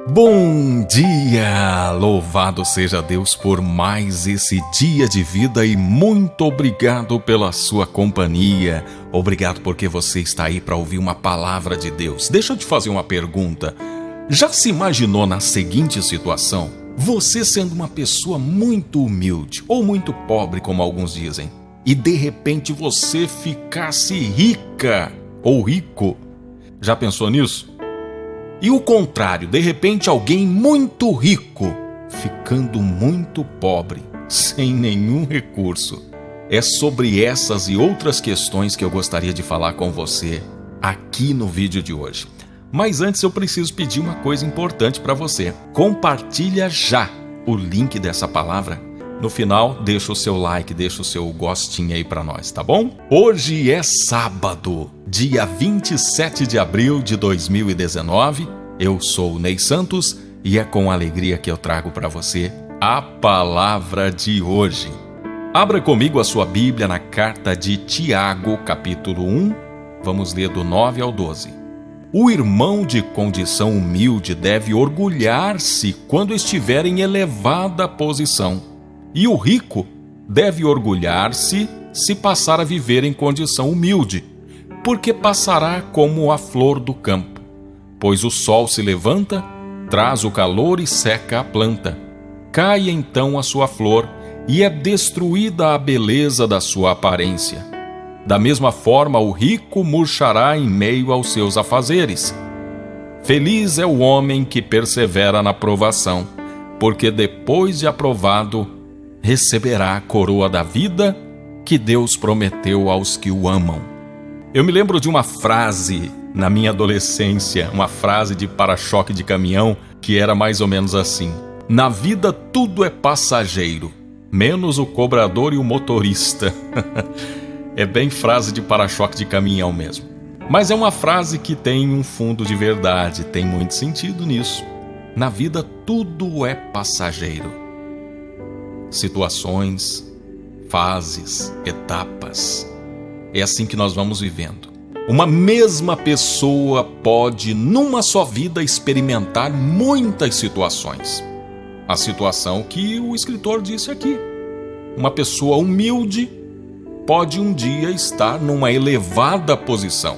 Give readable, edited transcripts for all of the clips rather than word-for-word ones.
Bom dia! Louvado seja Deus por mais esse dia de vida e muito obrigado pela sua companhia. Obrigado porque você está aí para ouvir uma palavra de Deus. Deixa eu te fazer uma pergunta. Já se imaginou na seguinte situação? Você sendo uma pessoa muito humilde ou muito pobre, como alguns dizem, e de repente você ficasse rica ou rico. Já pensou nisso? E o contrário, de repente alguém muito rico, ficando muito pobre, sem nenhum recurso. É sobre essas e outras questões que eu gostaria de falar com você aqui no vídeo de hoje. Mas antes eu preciso pedir uma coisa importante para você. Compartilha já o link dessa palavra. No final, deixa o seu like, deixa o seu gostinho aí para nós, tá bom? Hoje é sábado, dia 27 de abril de 2019. Eu sou o Ney Santos e é com alegria que eu trago para você a palavra de hoje. Abra comigo a sua Bíblia na carta de Tiago, capítulo 1. Vamos ler do 9 ao 12. O irmão de condição humilde deve orgulhar-se quando estiver em elevada posição. E o rico deve orgulhar-se se passar a viver em condição humilde, porque passará como a flor do campo. Pois o sol se levanta, traz o calor e seca a planta. Cai então a sua flor e é destruída a beleza da sua aparência. Da mesma forma, o rico murchará em meio aos seus afazeres. Feliz é o homem que persevera na provação, porque depois de aprovado, receberá a coroa da vida que Deus prometeu aos que o amam. Eu me lembro de uma frase na minha adolescência, uma frase de para-choque de caminhão, que era mais ou menos assim: na vida tudo é passageiro, menos o cobrador e o motorista. É bem frase de para-choque de caminhão mesmo. Mas é uma frase que tem um fundo de verdade, tem muito sentido nisso. Na vida tudo é passageiro. Situações, fases, etapas. É assim que nós vamos vivendo. Uma mesma pessoa pode, numa só vida, experimentar muitas situações. A situação que o escritor disse aqui. Uma pessoa humilde pode um dia estar numa elevada posição.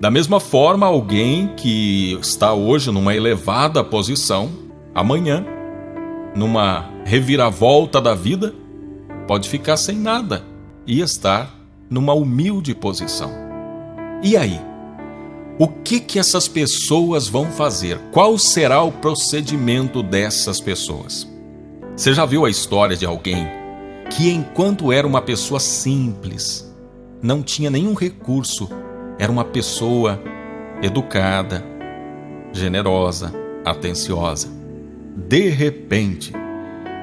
Da mesma forma, alguém que está hoje numa elevada posição, amanhã, numa reviravolta da vida, pode ficar sem nada e estar numa humilde posição. E aí? O que essas pessoas vão fazer? Qual será o procedimento dessas pessoas? Você já viu a história de alguém que, enquanto era uma pessoa simples, não tinha nenhum recurso, era uma pessoa educada, generosa, atenciosa. De repente,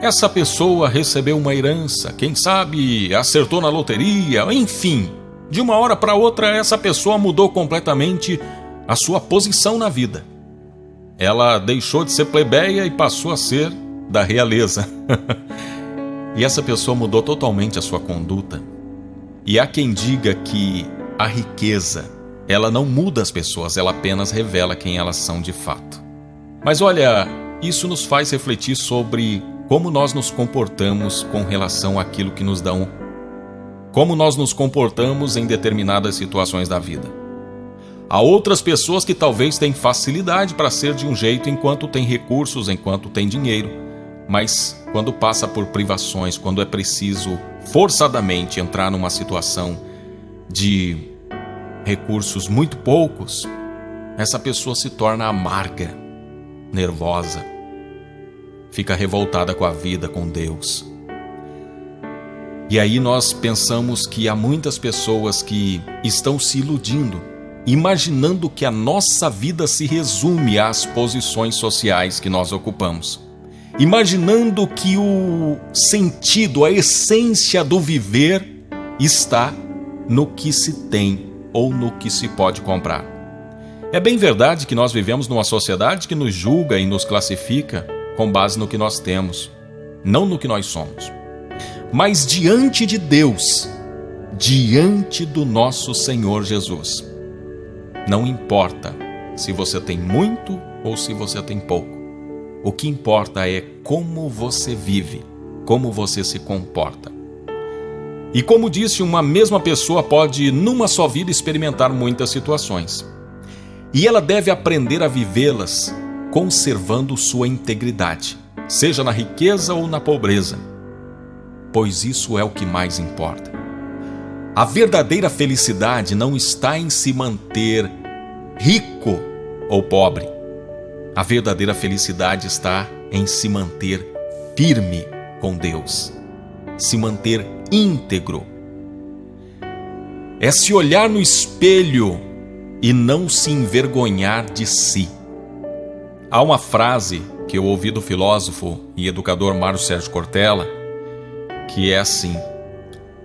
essa pessoa recebeu uma herança, quem sabe acertou na loteria, enfim. De uma hora para outra, essa pessoa mudou completamente a sua posição na vida. Ela deixou de ser plebeia e passou a ser da realeza. E essa pessoa mudou totalmente a sua conduta. E há quem diga que a riqueza, ela não muda as pessoas, ela apenas revela quem elas são de fato. Mas olha, isso nos faz refletir sobre como nós nos comportamos com relação àquilo que nos dão. Como nós nos comportamos em determinadas situações da vida. Há outras pessoas que talvez têm facilidade para ser de um jeito enquanto têm recursos, enquanto têm dinheiro. Mas quando passa por privações, quando é preciso forçadamente entrar numa situação de recursos muito poucos, essa pessoa se torna amarga, nervosa, fica revoltada com a vida, com Deus. E aí nós pensamos que há muitas pessoas que estão se iludindo, imaginando que a nossa vida se resume às posições sociais que nós ocupamos. Imaginando que o sentido, a essência do viver está no que se tem ou no que se pode comprar. É bem verdade que nós vivemos numa sociedade que nos julga e nos classifica com base no que nós temos, não no que nós somos. Mas diante de Deus, diante do nosso Senhor Jesus, não importa se você tem muito ou se você tem pouco. O que importa é como você vive, como você se comporta. E como disse, uma mesma pessoa pode, numa só vida, experimentar muitas situações. E ela deve aprender a vivê-las conservando sua integridade, seja na riqueza ou na pobreza, pois isso é o que mais importa. A verdadeira felicidade não está em se manter rico ou pobre. A verdadeira felicidade está em se manter firme com Deus, se manter íntegro. É se olhar no espelho e não se envergonhar de si. Há uma frase que eu ouvi do filósofo e educador Mário Sérgio Cortella, que é assim: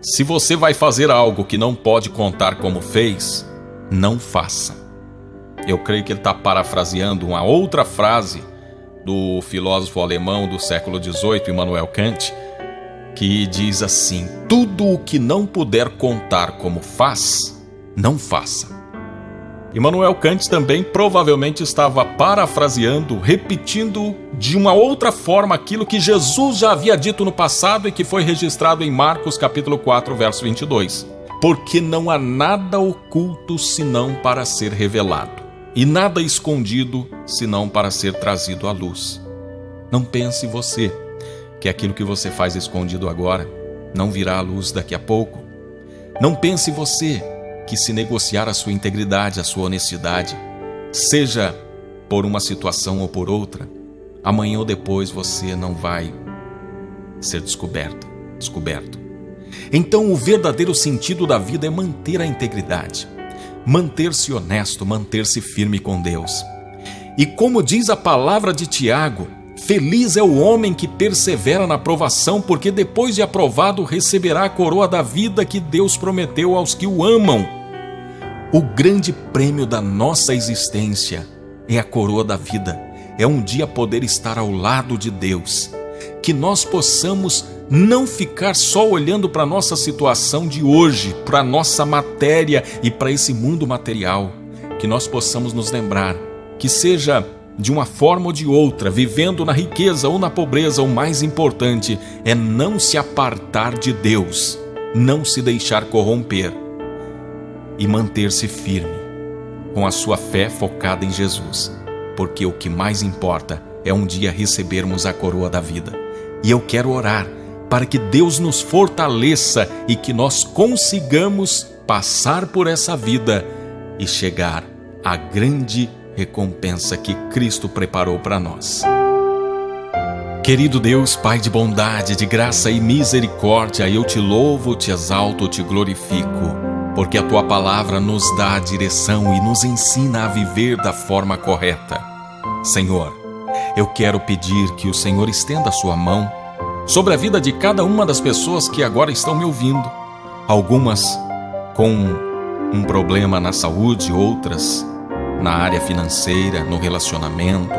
se você vai fazer algo que não pode contar como fez, não faça. Eu creio que ele está parafraseando uma outra frase do filósofo alemão do século XVIII, Immanuel Kant, que diz assim: tudo o que não puder contar como faz, não faça. Immanuel Kant também provavelmente estava parafraseando, repetindo de uma outra forma aquilo que Jesus já havia dito no passado e que foi registrado em Marcos capítulo 4, verso 22. Porque não há nada oculto senão para ser revelado, e nada escondido senão para ser trazido à luz. Não pense você que aquilo que você faz escondido agora não virá à luz daqui a pouco. Não pense você que se negociar a sua integridade, a sua honestidade, seja por uma situação ou por outra, amanhã ou depois você não vai ser descoberto. Então, o verdadeiro sentido da vida é manter a integridade, manter-se honesto, manter-se firme com Deus. E como diz a palavra de Tiago, feliz é o homem que persevera na provação, porque depois de aprovado receberá a coroa da vida que Deus prometeu aos que o amam. O grande prêmio da nossa existência é a coroa da vida, é um dia poder estar ao lado de Deus. Que nós possamos não ficar só olhando para a nossa situação de hoje, para a nossa matéria e para esse mundo material. Que nós possamos nos lembrar que, seja de uma forma ou de outra, vivendo na riqueza ou na pobreza, o mais importante é não se apartar de Deus, não se deixar corromper e manter-se firme, com a sua fé focada em Jesus, porque o que mais importa é um dia recebermos a coroa da vida. E eu quero orar para que Deus nos fortaleça e que nós consigamos passar por essa vida e chegar à grande recompensa que Cristo preparou para nós. Querido Deus, Pai de bondade, de graça e misericórdia, eu te louvo, te exalto, te glorifico, porque a Tua palavra nos dá a direção e nos ensina a viver da forma correta. Senhor, eu quero pedir que o Senhor estenda a Sua mão sobre a vida de cada uma das pessoas que agora estão me ouvindo. Algumas com um problema na saúde, outras na área financeira, no relacionamento.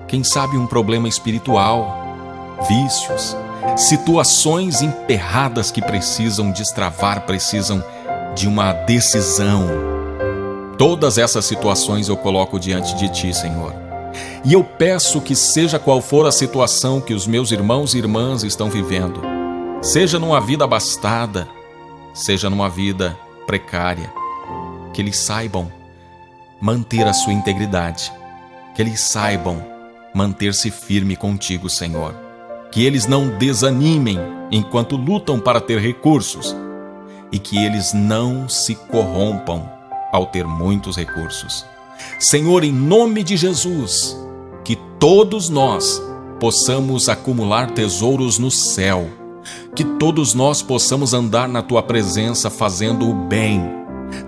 Quem sabe um problema espiritual, vícios, situações emperradas que precisam destravar, precisam de uma decisão. Todas essas situações eu coloco diante de Ti, Senhor. E eu peço que, seja qual for a situação que os meus irmãos e irmãs estão vivendo, seja numa vida abastada, seja numa vida precária, que eles saibam manter a sua integridade, que eles saibam manter-se firme contigo, Senhor. Que eles não desanimem enquanto lutam para ter recursos e que eles não se corrompam ao ter muitos recursos. Senhor, em nome de Jesus, que todos nós possamos acumular tesouros no céu, que todos nós possamos andar na Tua presença fazendo o bem,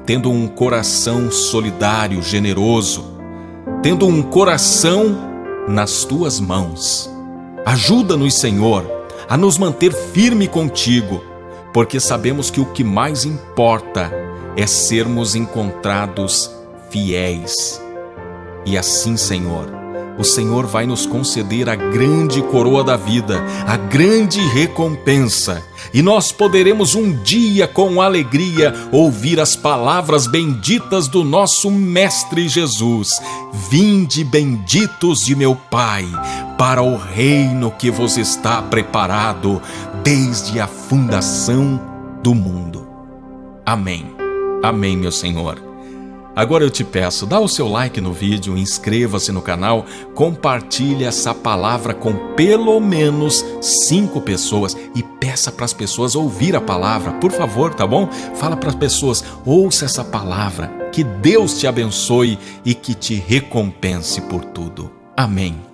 tendo um coração solidário, generoso, tendo um coração nas Tuas mãos. Ajuda-nos, Senhor, a nos manter firme contigo, porque sabemos que o que mais importa é sermos encontrados fiéis. E assim, Senhor, o Senhor vai nos conceder a grande coroa da vida, a grande recompensa. E nós poderemos um dia, com alegria, ouvir as palavras benditas do nosso Mestre Jesus: Vinde, benditos de meu Pai, para o reino que vos está preparado desde a fundação do mundo. Amém. Amém, meu Senhor. Agora eu te peço, dá o seu like no vídeo, inscreva-se no canal, compartilhe essa palavra com pelo menos 5 pessoas e peça para as pessoas ouvir a palavra, por favor, tá bom? Fala para as pessoas, ouça essa palavra, que Deus te abençoe e que te recompense por tudo. Amém.